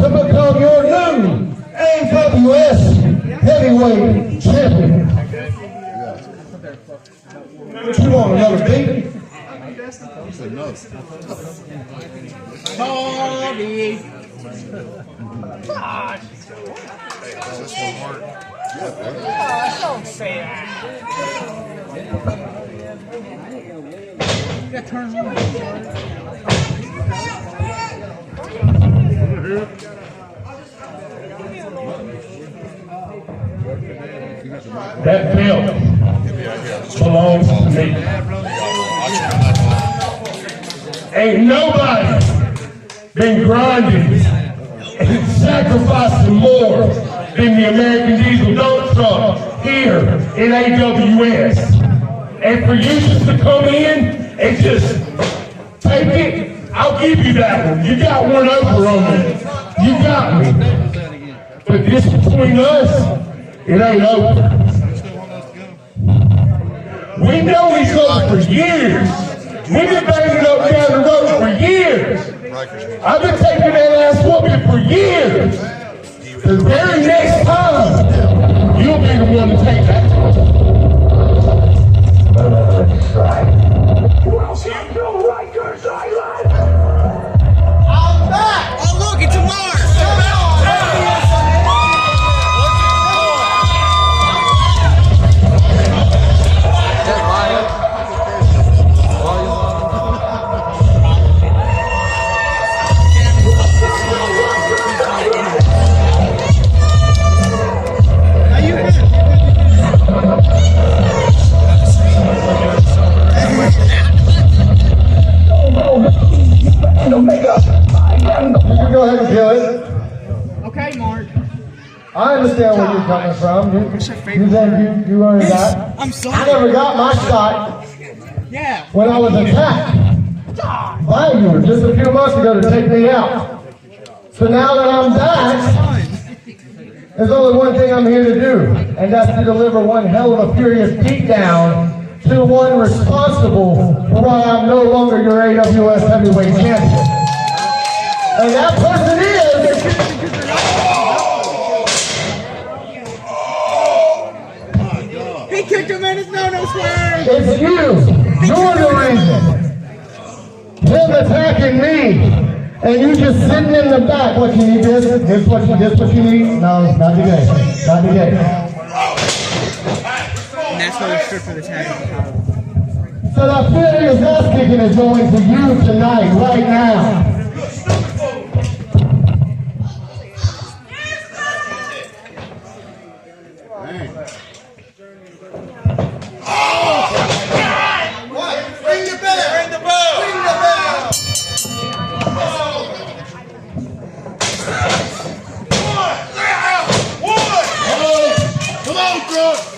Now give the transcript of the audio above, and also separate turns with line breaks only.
To become your new AWS heavyweight champion. You want another beat?
Bobby. Don't say that. You gotta turn around.
That belt belongs to me. Ain't nobody been grinding and sacrificing more than the American Diesel dump truck here in AWS. And for you just to come in and just take it, I'll give you that one. You got one over on me. You got me. But this between us, it ain't over. We know each other for years. We've been banging up down the road for years. I've been taking that ass whooping for years. The very next time, you'll be the one to take that. That's right. Welcome to Rikers Island. I'm back.
Oh, look, it's a Mars.
Go ahead and kill it.
Okay, Mark.
I understand where you're coming from. You learned that.
I'm sorry.
I never got my shot
Yeah.
when I was attacked by you just a few months ago to take me out. So now that I'm back, there's only one thing I'm here to do, and that's to deliver one hell of a furious beatdown to one responsible for why I'm no longer your AWS heavyweight champion. And that person is...
He kicked him in his no swearing.
It's you. You're the reason. Him attacking me. And you just sitting in the back. What you need this? This what you need? No, not today. Not today.
And that's why we stripped for the tag.
So that furious ass kicking is going to you tonight, right now.
Come on, bro!